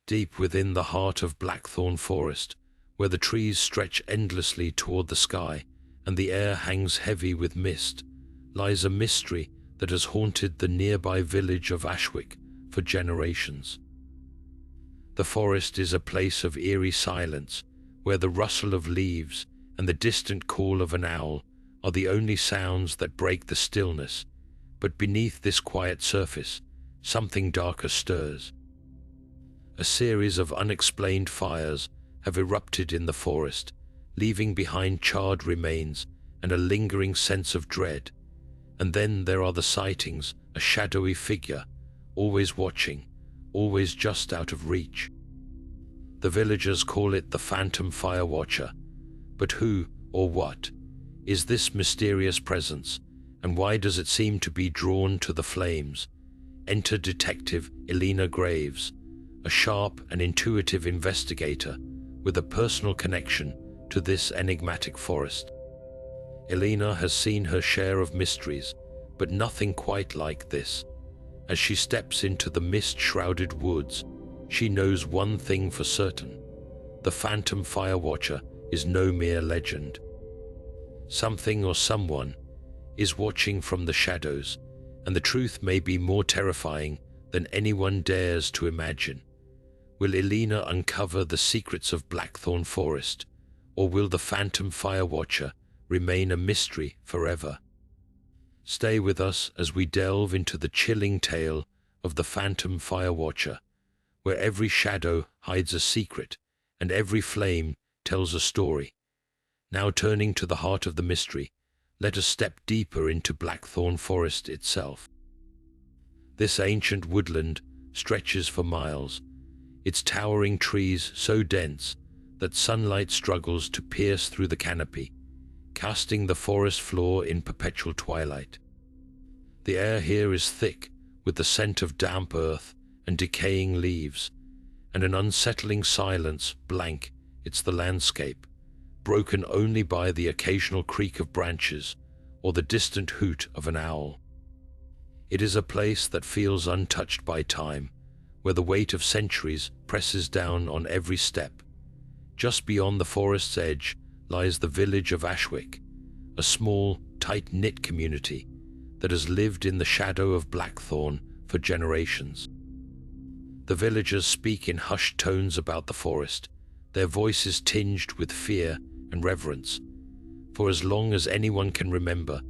Deep within the heart of Blackthorn Forest, where the trees stretch endlessly toward the sky and the air hangs heavy with mist, lies a mystery that has haunted the nearby village of Ashwick for generations. The forest is a place of eerie silence, where the rustle of leaves and the distant call of an owl are the only sounds that break the stillness. But beneath this quiet surface, something darker stirs. A series of unexplained fires have erupted in the forest, leaving behind charred remains and a lingering sense of dread. And then there are the sightings, a shadowy figure, always watching, always just out of reach. The villagers call it the Phantom Firewatcher, but who or what is this mysterious presence, and why does it seem to be drawn to the flames? Enter Detective Eleanor Graves, a sharp and intuitive investigator with a personal connection to this enigmatic forest. Eleanor has seen her share of mysteries, but nothing quite like this. As she steps into the mist-shrouded woods, she knows one thing for certain: the Phantom Firewatcher is no mere legend. Something or someone is watching from the shadows, and the truth may be more terrifying than anyone dares to imagine. Will Eleanor uncover the secrets of Blackthorn Forest, or will the Phantom Firewatcher remain a mystery forever? Stay with us as we delve into the chilling tale of the Phantom Firewatcher, where every shadow hides a secret and every flame tells a story. Now turning to the heart of the mystery, let us step deeper into Blackthorn Forest itself. This ancient woodland stretches for miles, its towering trees so dense that sunlight struggles to pierce through the canopy, casting the forest floor in perpetual twilight. The air here is thick with the scent of damp earth and decaying leaves, and an unsettling silence blankets the landscape, broken only by the occasional creak of branches or the distant hoot of an owl. It is a place that feels untouched by time, where the weight of centuries presses down on every step. Just beyond the forest's edge lies the village of Ashwick, a small, tight-knit community that has lived in the shadow of Blackthorn for generations. The villagers speak in hushed tones about the forest, their voices tinged with fear and reverence. For as long as anyone can remember,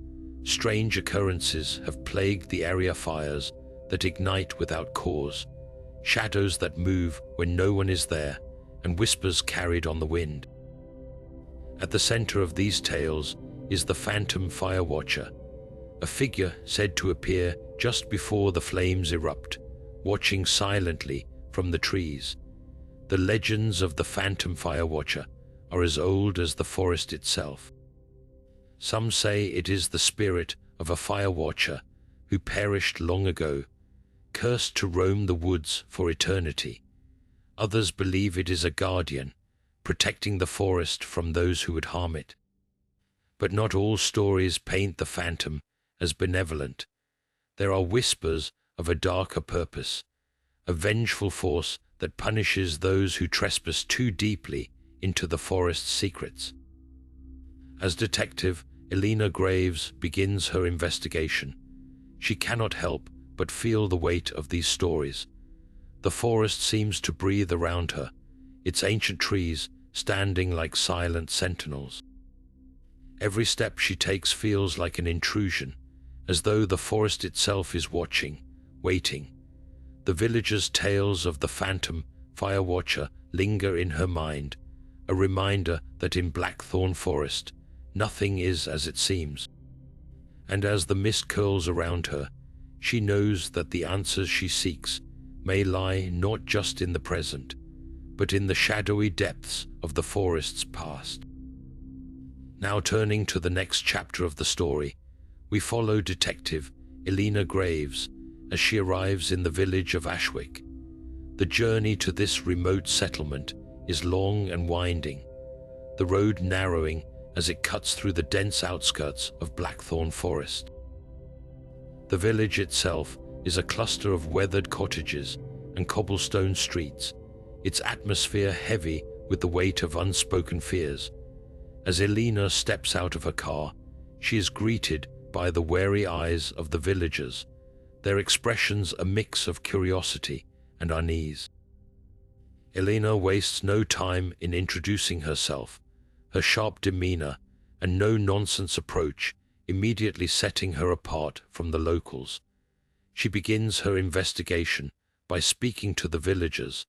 strange occurrences have plagued the area: fires that ignite without cause, shadows that move when no one is there, and whispers carried on the wind. At the center of these tales is the Phantom Firewatcher, a figure said to appear just before the flames erupt, watching silently from the trees. The legends of the Phantom Firewatcher are as old as the forest itself. Some say it is the spirit of a firewatcher who perished long ago, cursed to roam the woods for eternity. Others believe it is a guardian, protecting the forest from those who would harm it. But not all stories paint the phantom as benevolent. There are whispers of a darker purpose, a vengeful force that punishes those who trespass too deeply into the forest's secrets. As Detective Eleanor Graves begins her investigation, she cannot help but feel the weight of these stories. The forest seems to breathe around her, its ancient trees standing like silent sentinels. Every step she takes feels like an intrusion, as though the forest itself is watching, waiting. The villagers' tales of the Phantom Firewatcher linger in her mind, a reminder that in Blackthorn Forest, nothing is as it seems. And as the mist curls around her, she knows that the answers she seeks may lie not just in the present, but in the shadowy depths of the forest's past. Now turning to the next chapter of the story, we follow Detective Eleanor Graves as she arrives in the village of Ashwick. The journey to this remote settlement is long and winding, the road narrowing as it cuts through the dense outskirts of Blackthorn Forest. The village itself is a cluster of weathered cottages and cobblestone streets, its atmosphere heavy with the weight of unspoken fears. As Elena steps out of her car, she is greeted by the wary eyes of the villagers, their expressions a mix of curiosity and unease. Elena wastes no time in introducing herself, her sharp demeanor and no-nonsense approach immediately setting her apart from the locals. She begins her investigation by speaking to the villagers,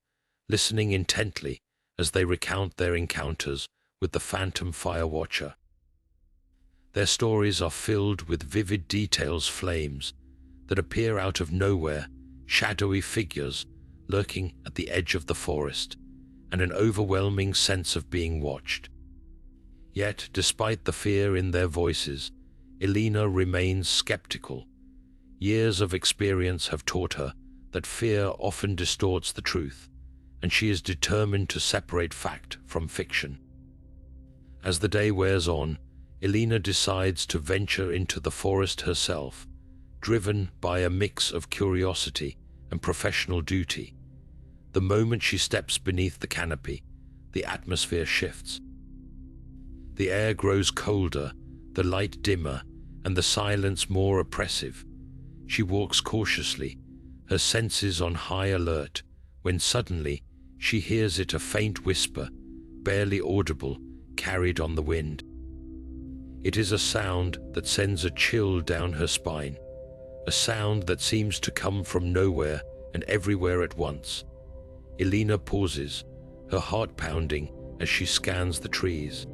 listening intently as they recount their encounters with the Phantom Firewatcher. Their stories are filled with vivid details, flames that appear out of nowhere, shadowy figures lurking at the edge of the forest, and an overwhelming sense of being watched. Yet, despite the fear in their voices, Elena remains skeptical. Years of experience have taught her that fear often distorts the truth, and she is determined to separate fact from fiction. As the day wears on, Elena decides to venture into the forest herself, driven by a mix of curiosity and professional duty. The moment she steps beneath the canopy, the atmosphere shifts. The air grows colder, the light dimmer, and the silence more oppressive. She walks cautiously, her senses on high alert, when suddenly she hears a faint whisper, barely audible, carried on the wind. It is a sound that sends a chill down her spine, a sound that seems to come from nowhere and everywhere at once. Elena pauses, her heart pounding as she scans the trees.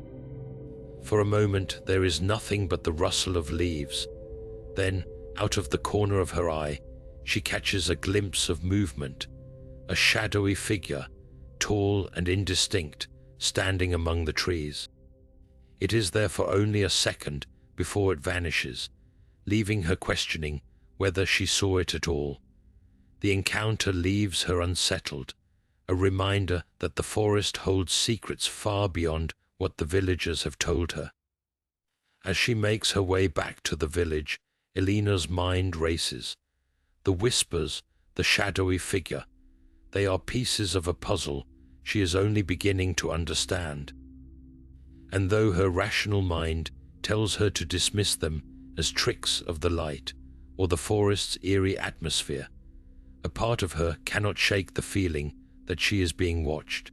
For a moment there is nothing but the rustle of leaves. Then, out of the corner of her eye, she catches a glimpse of movement, a shadowy figure, tall and indistinct, standing among the trees. It is there for only a second before it vanishes, leaving her questioning whether she saw it at all. The encounter leaves her unsettled, a reminder that the forest holds secrets far beyond what the villagers have told her. As she makes her way back to the village, Elena's mind races. The whispers, the shadowy figure, they are pieces of a puzzle she is only beginning to understand. And though her rational mind tells her to dismiss them as tricks of the light or the forest's eerie atmosphere, a part of her cannot shake the feeling that she is being watched.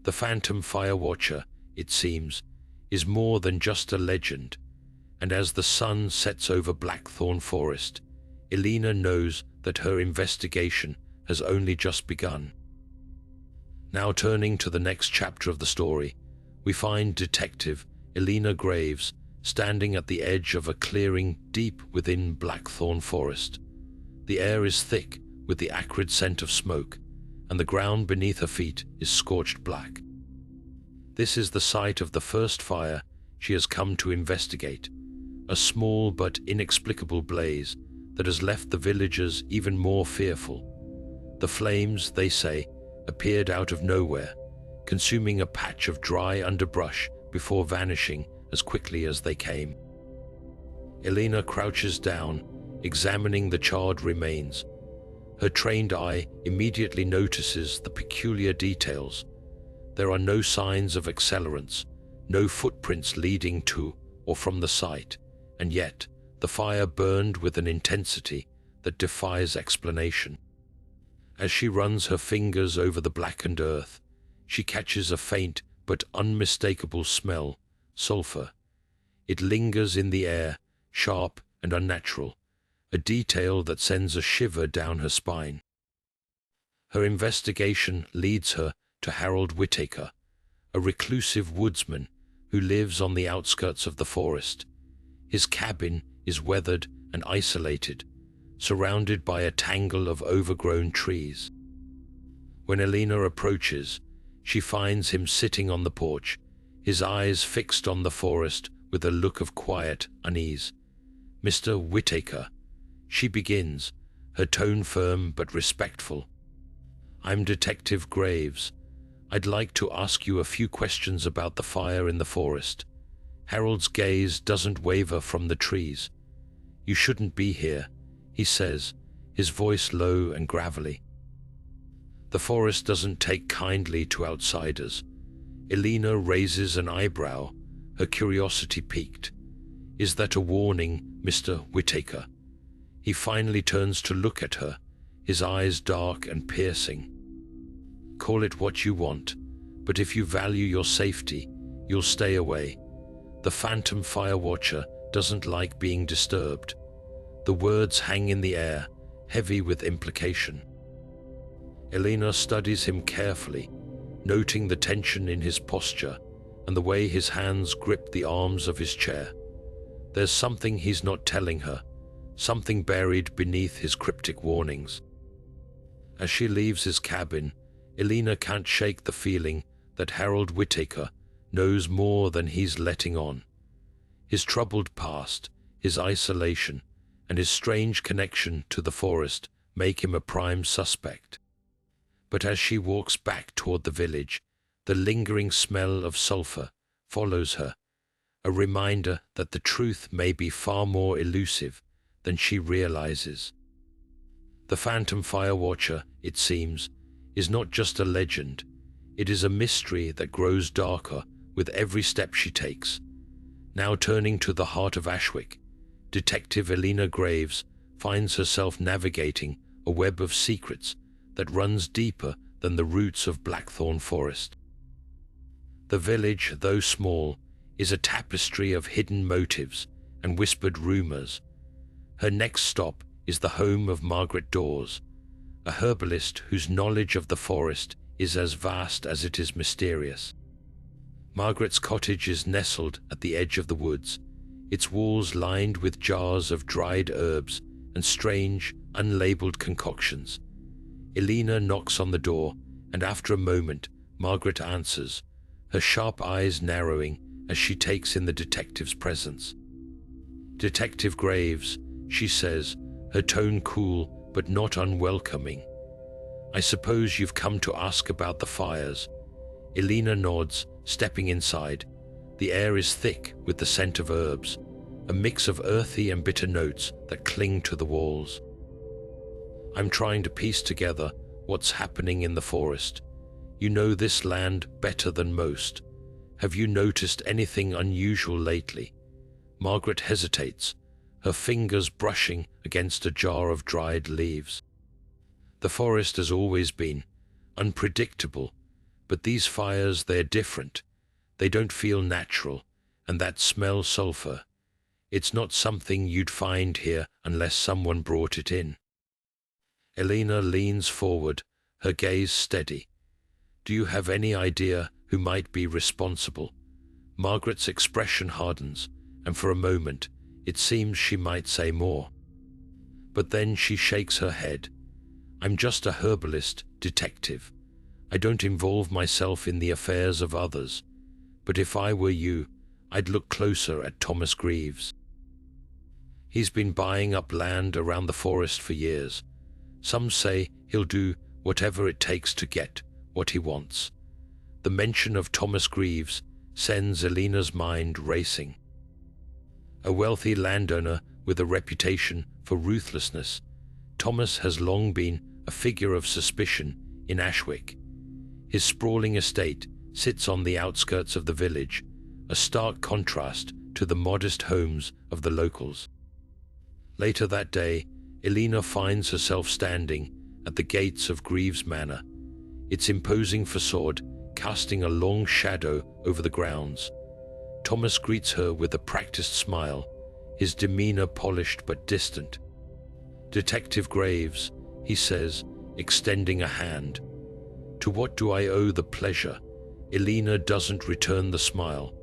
The Phantom Firewatcher, it seems, is more than just a legend, and as the sun sets over Blackthorn Forest, Elena knows that her investigation has only just begun. Now turning to the next chapter of the story, we find Detective Eleanor Graves standing at the edge of a clearing deep within Blackthorn Forest. The air is thick with the acrid scent of smoke, and the ground beneath her feet is scorched black. This is the site of the first fire she has come to investigate, a small but inexplicable blaze that has left the villagers even more fearful. The flames, they say, appeared out of nowhere, consuming a patch of dry underbrush before vanishing as quickly as they came. Elena crouches down, examining the charred remains. Her trained eye immediately notices the peculiar details. There are no signs of accelerants, no footprints leading to or from the site, and yet the fire burned with an intensity that defies explanation. As she runs her fingers over the blackened earth, she catches a faint but unmistakable smell, sulfur. It lingers in the air, sharp and unnatural, a detail that sends a shiver down her spine. Her investigation leads her to Harold Whittaker, a reclusive woodsman who lives on the outskirts of the forest. His cabin is weathered and isolated, surrounded by a tangle of overgrown trees. When Elena approaches, she finds him sitting on the porch, his eyes fixed on the forest with a look of quiet unease. "Mr. Whittaker," she begins, her tone firm but respectful. "I'm Detective Graves. I'd like to ask you a few questions about the fire in the forest." Harold's gaze doesn't waver from the trees. "You shouldn't be here," he says, his voice low and gravelly. The forest doesn't take kindly to outsiders. Elena raises an eyebrow, her curiosity piqued. Is that a warning, Mr. Whittaker? He finally turns to look at her, his eyes dark and piercing. Call it what you want, but if you value your safety, you'll stay away. The Phantom Firewatcher doesn't like being disturbed. The words hang in the air, heavy with implication. Elena studies him carefully, noting the tension in his posture and the way his hands grip the arms of his chair. There's something he's not telling her, something buried beneath his cryptic warnings. As she leaves his cabin, Elena can't shake the feeling that Harold Whittaker knows more than he's letting on. His troubled past, his isolation, and his strange connection to the forest make him a prime suspect. But as she walks back toward the village, the lingering smell of sulfur follows her, a reminder that the truth may be far more elusive than she realizes. The Phantom Firewatcher, it seems, is not just a legend. It is a mystery that grows darker with every step she takes. Now turning to the heart of Ashwick, Detective Eleanor Graves finds herself navigating a web of secrets that runs deeper than the roots of Blackthorn Forest. The village, though small, is a tapestry of hidden motives and whispered rumors. Her next stop is the home of Margaret Dawes, a herbalist whose knowledge of the forest is as vast as it is mysterious. Margaret's cottage is nestled at the edge of the woods, its walls lined with jars of dried herbs and strange, unlabeled concoctions. Elena knocks on the door, and after a moment, Margaret answers, her sharp eyes narrowing as she takes in the detective's presence. "Detective Graves," she says, her tone cool but not unwelcoming. "I suppose you've come to ask about the fires." Elena nods, stepping inside. The air is thick with the scent of herbs, a mix of earthy and bitter notes that cling to the walls. "I'm trying to piece together what's happening in the forest. You know this land better than most. Have you noticed anything unusual lately?" Margaret hesitates, her fingers brushing against a jar of dried leaves. The forest has always been unpredictable, but these fires, they're different. They don't feel natural, and that smell sulfur. It's not something you'd find here unless someone brought it in. Elena leans forward, her gaze steady. "Do you have any idea who might be responsible?" Margaret's expression hardens, and for a moment, it seems she might say more. But then she shakes her head. "I'm just a herbalist, detective. I don't involve myself in the affairs of others. But if I were you, I'd look closer at Thomas Greaves. He's been buying up land around the forest for years. Some say he'll do whatever it takes to get what he wants." The mention of Thomas Greaves sends Elena's mind racing. A wealthy landowner with a reputation for ruthlessness, Thomas has long been a figure of suspicion in Ashwick. His sprawling estate sits on the outskirts of the village, a stark contrast to the modest homes of the locals. Later that day, Elena finds herself standing at the gates of Greaves Manor, its imposing facade casting a long shadow over the grounds. Thomas greets her with a practiced smile, his demeanor polished but distant. "Detective Graves," he says, extending a hand. "To what do I owe the pleasure?" Elena doesn't return the smile.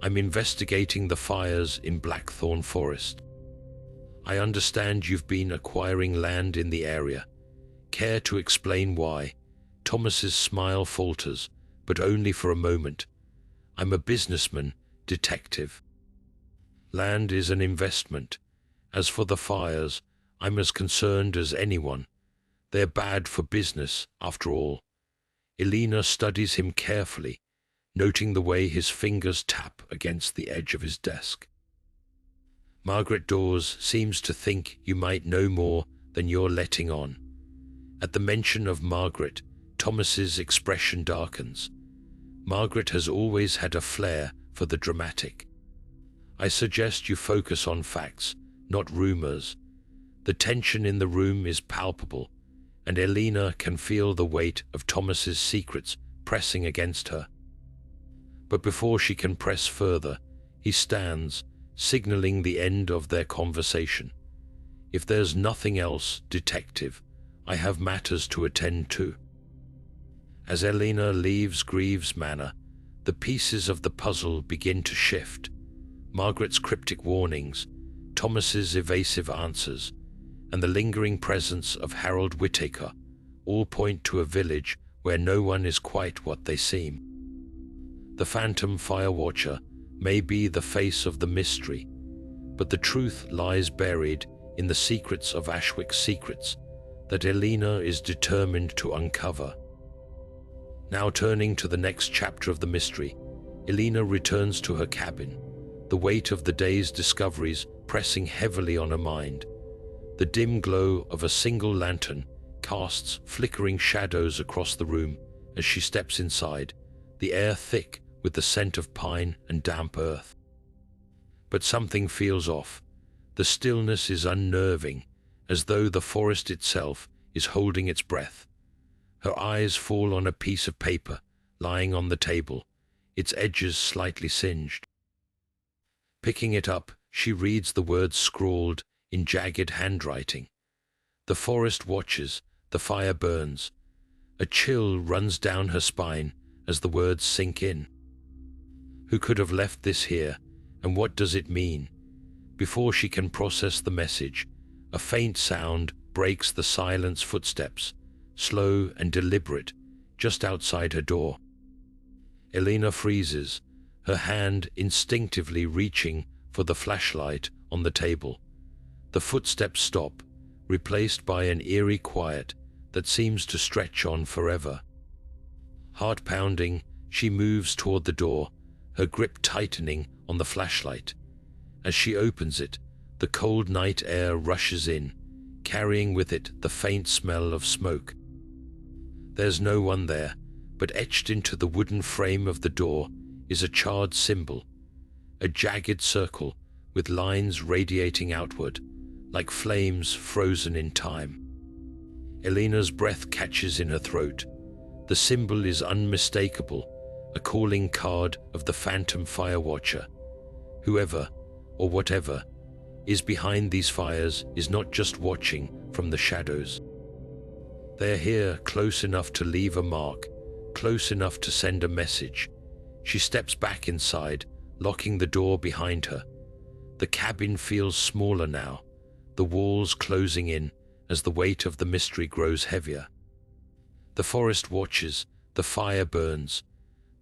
"I'm investigating the fires in Blackthorn Forest. I understand you've been acquiring land in the area. Care to explain why?" Thomas's smile falters, but only for a moment. "I'm a businessman, detective. Land is an investment. As for the fires, I'm as concerned as anyone. They're bad for business, after all." Elena studies him carefully, noting the way his fingers tap against the edge of his desk. "Margaret Dawes seems to think you might know more than you're letting on." At the mention of Margaret, Thomas's expression darkens. Margaret has always had a flair for the dramatic. I suggest you focus on facts, not rumors. The tension in the room is palpable, and Elena can feel the weight of Thomas's secrets pressing against her. But before she can press further, he stands, signaling the end of their conversation. If there's nothing else, detective, I have matters to attend to. As Elena leaves Greaves Manor, the pieces of the puzzle begin to shift. Margaret's cryptic warnings, Thomas's evasive answers, and the lingering presence of Harold Whittaker all point to a village where no one is quite what they seem. The Phantom Firewatcher may be the face of the mystery, but the truth lies buried in the secrets of Ashwick's secrets that Elena is determined to uncover. Now turning to the next chapter of the mystery, Elena returns to her cabin, the weight of the day's discoveries pressing heavily on her mind. The dim glow of a single lantern casts flickering shadows across the room as she steps inside, the air thick with the scent of pine and damp earth. But something feels off. The stillness is unnerving, as though the forest itself is holding its breath. Her eyes fall on a piece of paper lying on the table, its edges slightly singed. Picking it up, she reads the words scrawled in jagged handwriting. The forest watches, the fire burns. A chill runs down her spine as the words sink in. Who could have left this here, and what does it mean? Before she can process the message, a faint sound breaks the silence. Footsteps, slow and deliberate, just outside her door. Elena freezes, her hand instinctively reaching for the flashlight on the table. The footsteps stop, replaced by an eerie quiet that seems to stretch on forever. Heart pounding, she moves toward the door, her grip tightening on the flashlight. As she opens it, the cold night air rushes in, carrying with it the faint smell of smoke. There's no one there, but etched into the wooden frame of the door is a charred symbol, a jagged circle with lines radiating outward, like flames frozen in time. Elena's breath catches in her throat. The symbol is unmistakable, a calling card of the Phantom Firewatcher. Whoever, or whatever, is behind these fires is not just watching from the shadows. They're here, close enough to leave a mark, close enough to send a message. She steps back inside, locking the door behind her. The cabin feels smaller now, the walls closing in as the weight of the mystery grows heavier. The forest watches, the fire burns.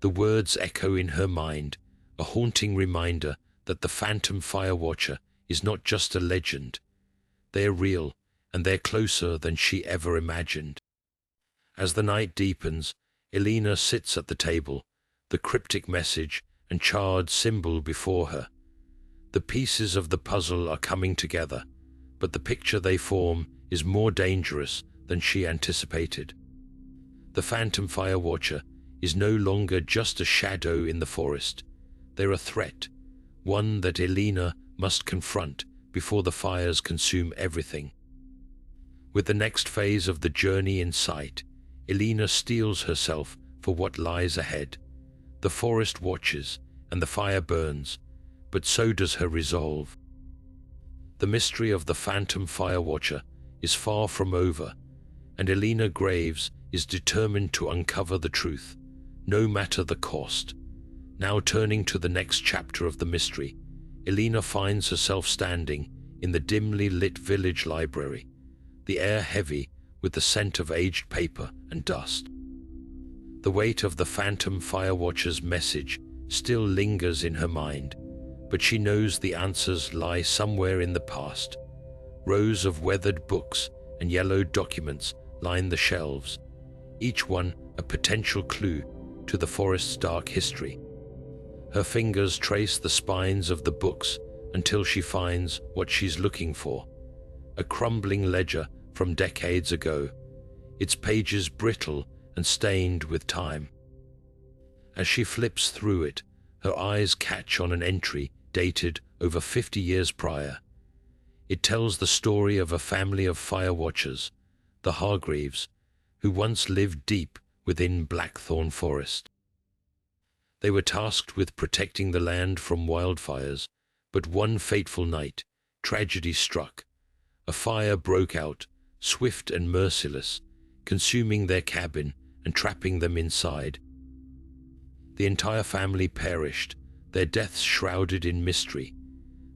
The words echo in her mind, a haunting reminder that the Phantom Firewatcher is not just a legend. They're real, and they're closer than she ever imagined. As the night deepens, Elena sits at the table, the cryptic message and charred symbol before her. The pieces of the puzzle are coming together, but the picture they form is more dangerous than she anticipated. The Phantom Firewatcher is no longer just a shadow in the forest. They're a threat, one that Elena must confront before the fires consume everything. With the next phase of the journey in sight, Elena steels herself for what lies ahead. The forest watches and the fire burns, but so does her resolve. The mystery of the Phantom Firewatcher is far from over, and Elena Graves is determined to uncover the truth, no matter the cost. Now turning to the next chapter of the mystery, Elena finds herself standing in the dimly lit village library, the air heavy with the scent of aged paper and dust. The weight of the Phantom Firewatcher's message still lingers in her mind, but she knows the answers lie somewhere in the past. Rows of weathered books and yellowed documents line the shelves, each one a potential clue to the forest's dark history. Her fingers trace the spines of the books until she finds what she's looking for, a crumbling ledger from decades ago. its pages brittle and stained with time. As she flips through it, her eyes catch on an entry dated over 50 years prior. It tells the story of a family of firewatchers, the Hargreaves, who once lived deep within Blackthorn Forest. They were tasked with protecting the land from wildfires, but one fateful night, tragedy struck. A fire broke out, swift and merciless, consuming their cabin and trapping them inside. The entire family perished, their deaths shrouded in mystery.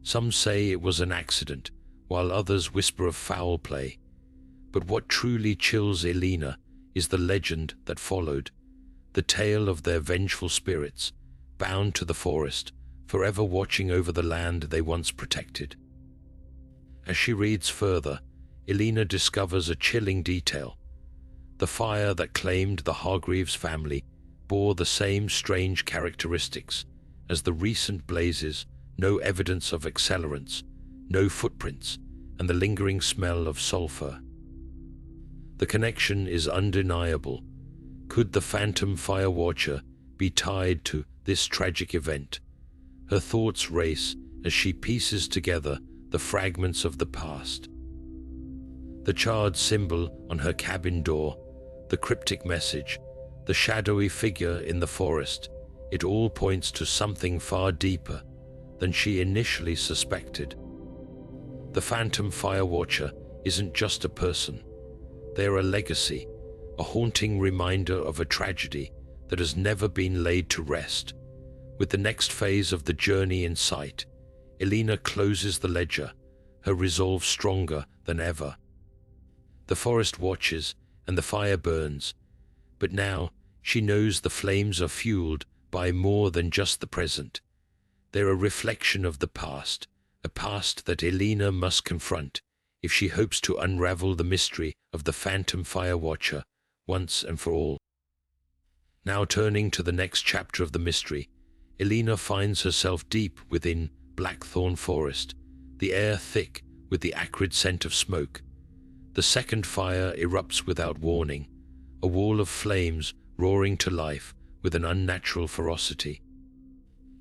Some say it was an accident, while others whisper of foul play. But what truly chills Elena is the legend that followed, the tale of their vengeful spirits, bound to the forest, forever watching over the land they once protected. As she reads further, Elena discovers a chilling detail. The fire that claimed the Hargreaves family bore the same strange characteristics as the recent blazes: no evidence of accelerants, no footprints, and the lingering smell of sulfur. The connection is undeniable. Could the Phantom Firewatcher be tied to this tragic event? Her thoughts race as she pieces together the fragments of the past. The charred symbol on her cabin door, the cryptic message, the shadowy figure in the forest, it all points to something far deeper than she initially suspected. The Phantom Firewatcher isn't just a person. They're a legacy, a haunting reminder of a tragedy that has never been laid to rest. With the next phase of the journey in sight, Elena closes the ledger, her resolve stronger than ever. The forest watches and the fire burns, but now she knows the flames are fueled by more than just the present. They're a reflection of the past, a past that Elena must confront if she hopes to unravel the mystery of the Phantom Firewatcher once and for all. Now turning to the next chapter of the mystery, Elena finds herself deep within Blackthorn Forest, the air thick with the acrid scent of smoke. The second fire erupts without warning, a wall of flames roaring to life with an unnatural ferocity.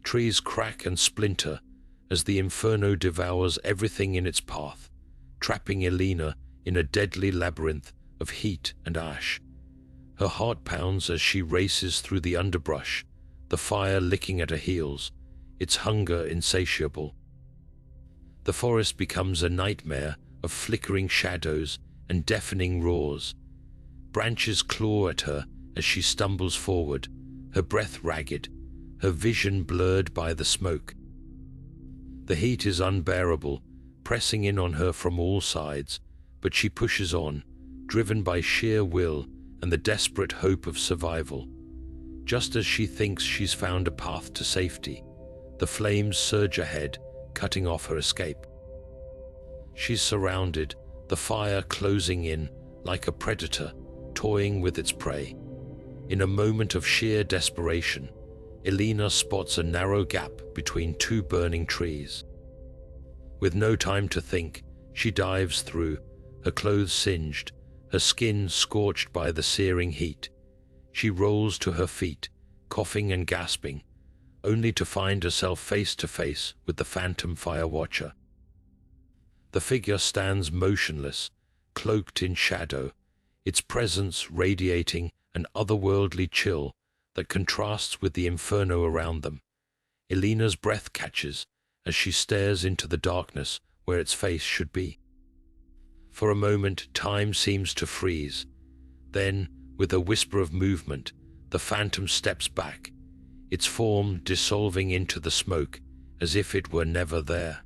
Trees crack and splinter as the inferno devours everything in its path, trapping Elena in a deadly labyrinth of heat and ash. Her heart pounds as she races through the underbrush, the fire licking at her heels, its hunger insatiable. The forest becomes a nightmare of flickering shadows and deafening roars. Branches claw at her as she stumbles forward, her breath ragged, her vision blurred by the smoke. The heat is unbearable, pressing in on her from all sides, but she pushes on, driven by sheer will and the desperate hope of survival. Just as she thinks she's found a path to safety, the flames surge ahead, cutting off her escape. She's surrounded, the fire closing in like a predator, toying with its prey. In a moment of sheer desperation, Elena spots a narrow gap between two burning trees. With no time to think, she dives through, her clothes singed, her skin scorched by the searing heat. She rolls to her feet, coughing and gasping, only to find herself face to face with the Phantom Firewatcher. The figure stands motionless, cloaked in shadow, its presence radiating an otherworldly chill that contrasts with the inferno around them. Elena's breath catches as she stares into the darkness where its face should be. For a moment, time seems to freeze. Then, with a whisper of movement, the phantom steps back, its form dissolving into the smoke as if it were never there.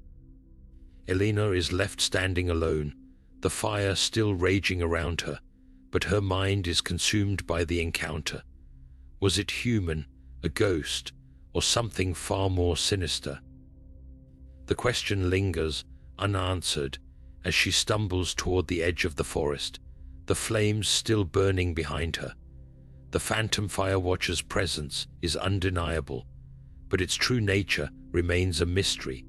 Elena is left standing alone, the fire still raging around her, but her mind is consumed by the encounter. Was it human, a ghost, or something far more sinister? The question lingers, unanswered, as she stumbles toward the edge of the forest, the flames still burning behind her. The Phantom Firewatcher's presence is undeniable, but its true nature remains a mystery,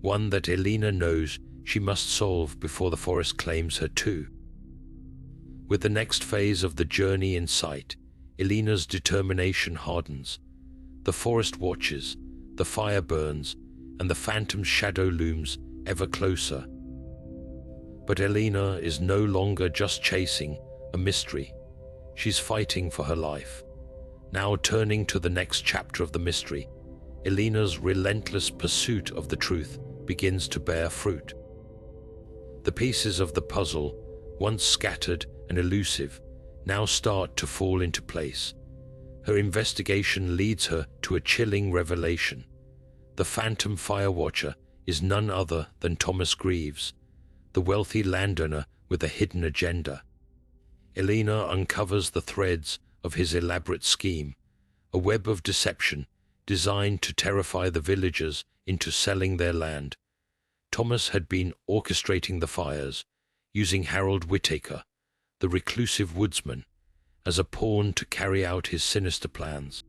one that Elena knows she must solve before the forest claims her too. With the next phase of the journey in sight, Elena's determination hardens. The forest watches, the fire burns, and the phantom's shadow looms ever closer. But Elena is no longer just chasing a mystery. She's fighting for her life. Now turning to the next chapter of the mystery, Elena's relentless pursuit of the truth begins to bear fruit. The pieces of the puzzle, once scattered and elusive, now start to fall into place. Her investigation leads her to a chilling revelation. The Phantom Firewatcher is none other than Thomas Greaves, the wealthy landowner with a hidden agenda. Elena uncovers the threads of his elaborate scheme, a web of deception designed to terrify the villagers into selling their land. Thomas had been orchestrating the fires, using Harold Whittaker, the reclusive woodsman, as a pawn to carry out his sinister plans.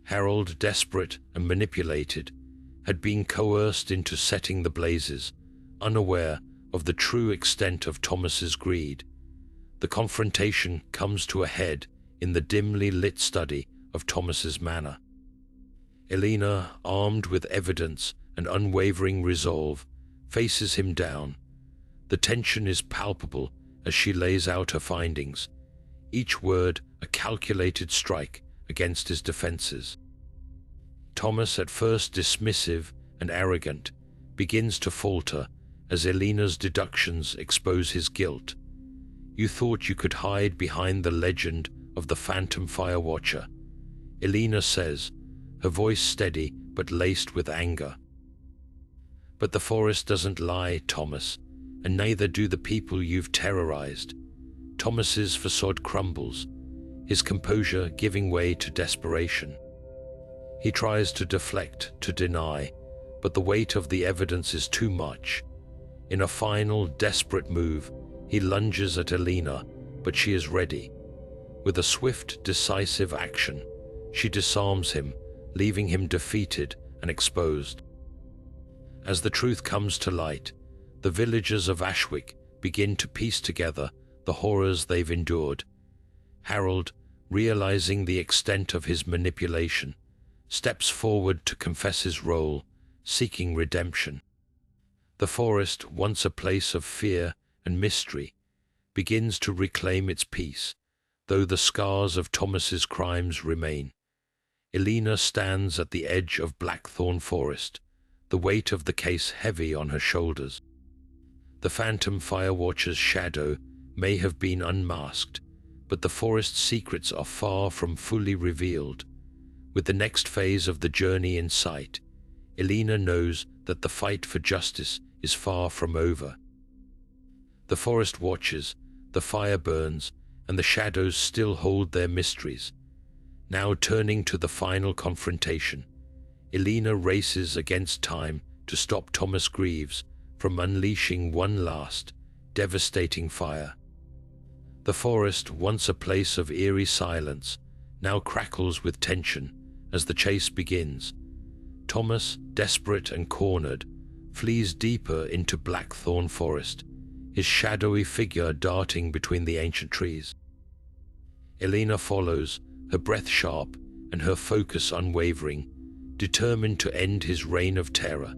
Harold, desperate and manipulated, had been coerced into setting the blazes, unaware of the true extent of Thomas's greed. The confrontation comes to a head in the dimly lit study of Thomas's manor. Elena, armed with evidence and unwavering resolve, faces him down. The tension is palpable as she lays out her findings, each word a calculated strike against his defenses. Thomas, at first dismissive and arrogant, begins to falter as Elena's deductions expose his guilt. "You thought you could hide behind the legend of the Phantom Firewatcher," Elena says, her voice steady but laced with anger. "But the forest doesn't lie, Thomas, and neither do the people you've terrorized." Thomas's facade crumbles, his composure giving way to desperation. He tries to deflect, to deny, but the weight of the evidence is too much. In a final, desperate move, he lunges at Elena, but she is ready. With a swift, decisive action, she disarms him, leaving him defeated and exposed. As the truth comes to light, the villagers of Ashwick begin to piece together the horrors they've endured. Harold, realizing the extent of his manipulation, steps forward to confess his role, seeking redemption. The forest, once a place of fear and mystery, begins to reclaim its peace, though the scars of Thomas's crimes remain. Elena stands at the edge of Blackthorn Forest, the weight of the case heavy on her shoulders. The Phantom Firewatcher's shadow may have been unmasked, but the forest's secrets are far from fully revealed. With the next phase of the journey in sight, Elena knows that the fight for justice is far from over. The forest watches, the fire burns, and the shadows still hold their mysteries. Now turning to the final confrontation, Elena races against time to stop Thomas Greaves from unleashing one last, devastating fire. The forest, once a place of eerie silence, now crackles with tension as the chase begins. Thomas, desperate and cornered, flees deeper into Blackthorn Forest, his shadowy figure darting between the ancient trees. Elena follows, her breath sharp and her focus unwavering, determined to end his reign of terror.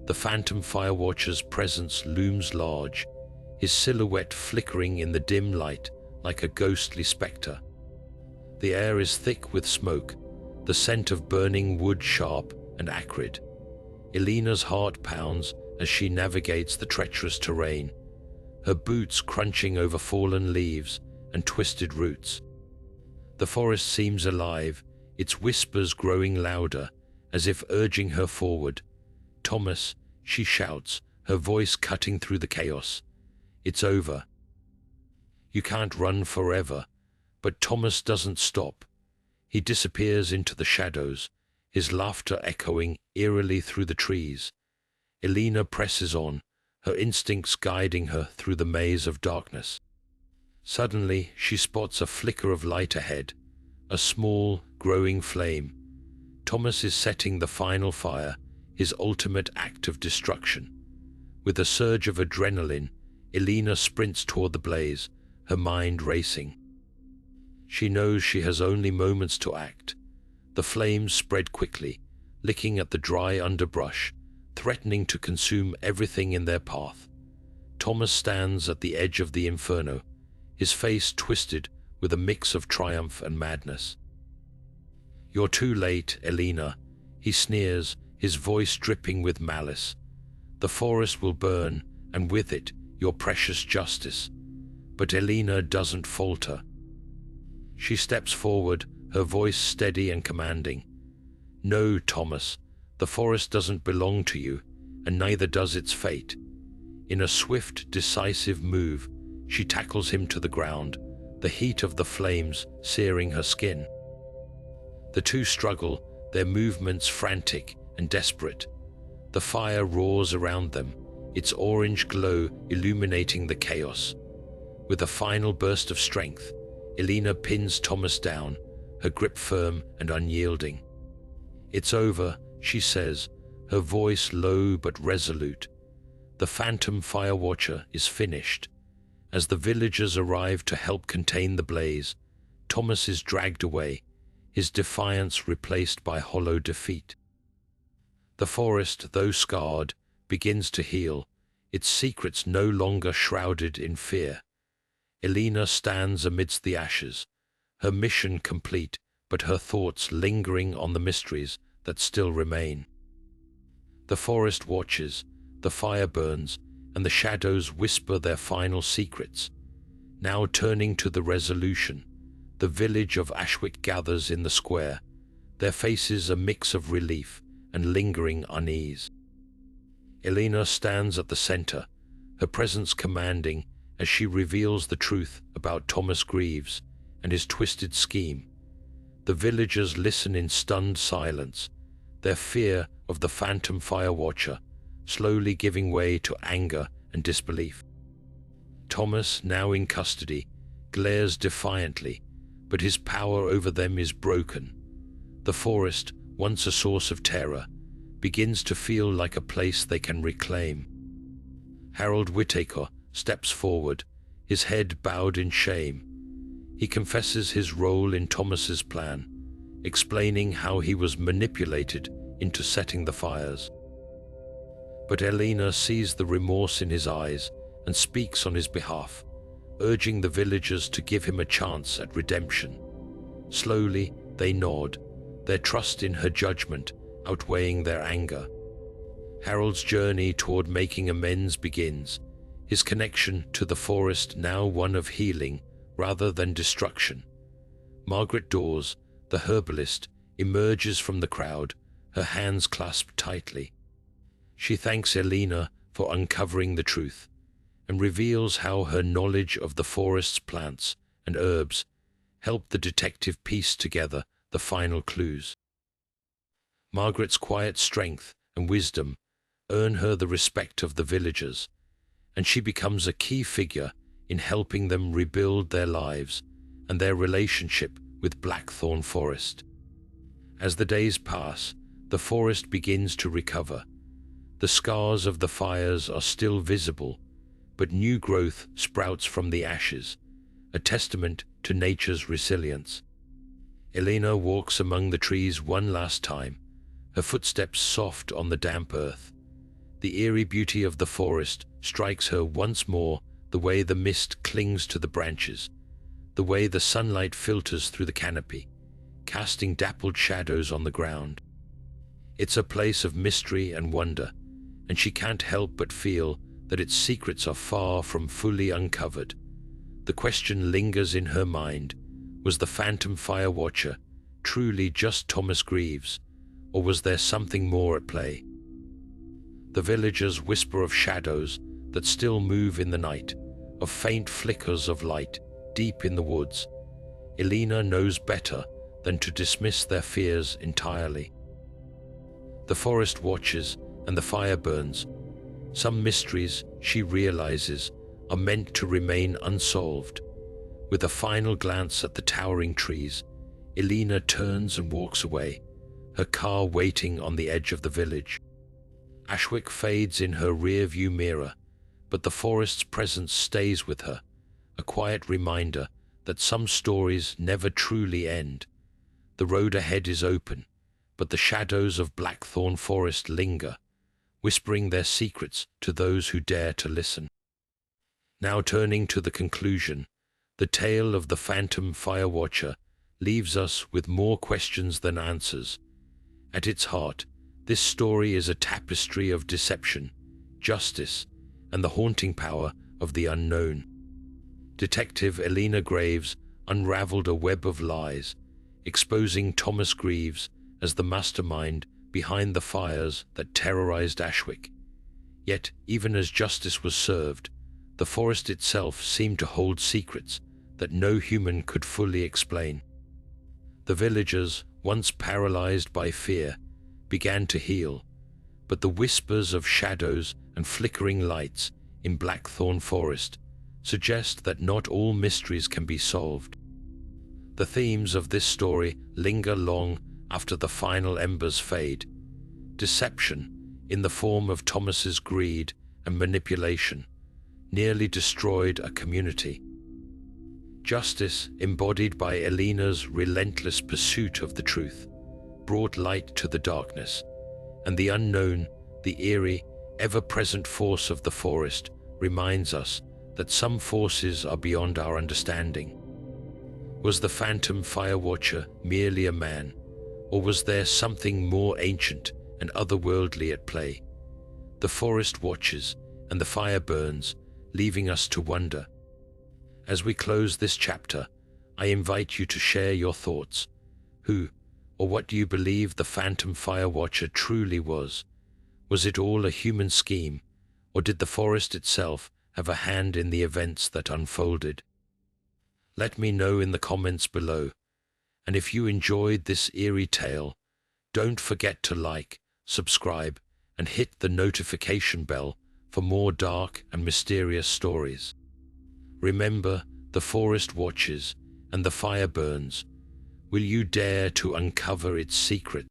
The Phantom Firewatcher's presence looms large, his silhouette flickering in the dim light like a ghostly spectre. The air is thick with smoke, the scent of burning wood sharp and acrid. Elena's heart pounds as she navigates the treacherous terrain, her boots crunching over fallen leaves and twisted roots. The forest seems alive, its whispers growing louder, as if urging her forward. "Thomas," she shouts, her voice cutting through the chaos. "It's over. You can't run forever." But Thomas doesn't stop. He disappears into the shadows, his laughter echoing eerily through the trees. Elena presses on, her instincts guiding her through the maze of darkness. Suddenly, she spots a flicker of light ahead, a small, growing flame. Thomas is setting the final fire, his ultimate act of destruction. With a surge of adrenaline, Elena sprints toward the blaze, her mind racing. She knows she has only moments to act. The flames spread quickly, licking at the dry underbrush, threatening to consume everything in their path. Thomas stands at the edge of the inferno, his face twisted with a mix of triumph and madness. "You're too late, Elena," he sneers, his voice dripping with malice. "The forest will burn, and with it, your precious justice." But Elena doesn't falter. She steps forward, her voice steady and commanding. "No, Thomas, the forest doesn't belong to you, and neither does its fate." In a swift, decisive move, she tackles him to the ground, the heat of the flames searing her skin. The two struggle, their movements frantic and desperate. The fire roars around them, its orange glow illuminating the chaos. With a final burst of strength, Elena pins Thomas down, her grip firm and unyielding. "It's over," she says, her voice low but resolute. The Phantom Firewatcher is finished. As the villagers arrive to help contain the blaze, Thomas is dragged away, his defiance replaced by hollow defeat. The forest, though scarred, begins to heal, its secrets no longer shrouded in fear. Elena stands amidst the ashes, her mission complete, but her thoughts lingering on the mysteries that still remain. The forest watches, the fire burns, and the shadows whisper their final secrets. Now turning to the resolution, the village of Ashwick gathers in the square, their faces a mix of relief and lingering unease. Elena stands at the center, her presence commanding as she reveals the truth about Thomas Greaves and his twisted scheme. The villagers listen in stunned silence, their fear of the Phantom Firewatcher slowly giving way to anger and disbelief. Thomas, now in custody, glares defiantly, but his power over them is broken. The forest, once a source of terror, begins to feel like a place they can reclaim. Harold Whittaker steps forward, his head bowed in shame. He confesses his role in Thomas's plan, explaining how he was manipulated into setting the fires. But Elena sees the remorse in his eyes and speaks on his behalf, urging the villagers to give him a chance at redemption. Slowly, they nod, their trust in her judgment outweighing their anger. Harold's journey toward making amends begins, his connection to the forest now one of healing rather than destruction. Margaret Dawes, the herbalist, emerges from the crowd, her hands clasped tightly. She thanks Elena for uncovering the truth and reveals how her knowledge of the forest's plants and herbs helped the detective piece together the final clues. Margaret's quiet strength and wisdom earn her the respect of the villagers, and she becomes a key figure in helping them rebuild their lives and their relationship with Blackthorn Forest. As the days pass, the forest begins to recover. The scars of the fires are still visible, but new growth sprouts from the ashes, a testament to nature's resilience. Elena walks among the trees one last time, her footsteps soft on the damp earth. The eerie beauty of the forest strikes her once more, the way the mist clings to the branches, the way the sunlight filters through the canopy, casting dappled shadows on the ground. It's a place of mystery and wonder, and she can't help but feel that its secrets are far from fully uncovered. The question lingers in her mind: was the Phantom Firewatcher truly just Thomas Greaves, or was there something more at play? The villagers whisper of shadows that still move in the night, of faint flickers of light deep in the woods. Elena knows better than to dismiss their fears entirely. The forest watches and the fire burns. Some mysteries, she realizes, are meant to remain unsolved. With a final glance at the towering trees, Elena turns and walks away, her car waiting on the edge of the village. Ashwick fades in her rear-view mirror, but the forest's presence stays with her, a quiet reminder that some stories never truly end. The road ahead is open, but the shadows of Blackthorn Forest linger, whispering their secrets to those who dare to listen. Now turning to the conclusion, the tale of the Phantom Firewatcher leaves us with more questions than answers. At its heart, this story is a tapestry of deception, justice, and the haunting power of the unknown. Detective Eleanor Graves unraveled a web of lies, exposing Thomas Greaves as the mastermind behind the fires that terrorized Ashwick. Yet, even as justice was served, the forest itself seemed to hold secrets that no human could fully explain. The villagers, once paralyzed by fear, began to heal, but the whispers of shadows and flickering lights in Blackthorn Forest suggest that not all mysteries can be solved. The themes of this story linger long after the final embers fade. Deception, in the form of Thomas's greed and manipulation, nearly destroyed a community. Justice, embodied by Eleanor's relentless pursuit of the truth, brought light to the darkness, and the unknown, the eerie, ever-present force of the forest reminds us that some forces are beyond our understanding. Was the Phantom Firewatcher merely a man, or was there something more ancient and otherworldly at play? The forest watches and the fire burns, leaving us to wonder. As we close this chapter, I invite you to share your thoughts. Who or what do you believe the Phantom Firewatcher truly was? Was it all a human scheme, or did the forest itself have a hand in the events that unfolded? Let me know in the comments below. And if you enjoyed this eerie tale, don't forget to like, subscribe, and hit the notification bell for more dark and mysterious stories. Remember, the forest watches and the fire burns. Will you dare to uncover its secret?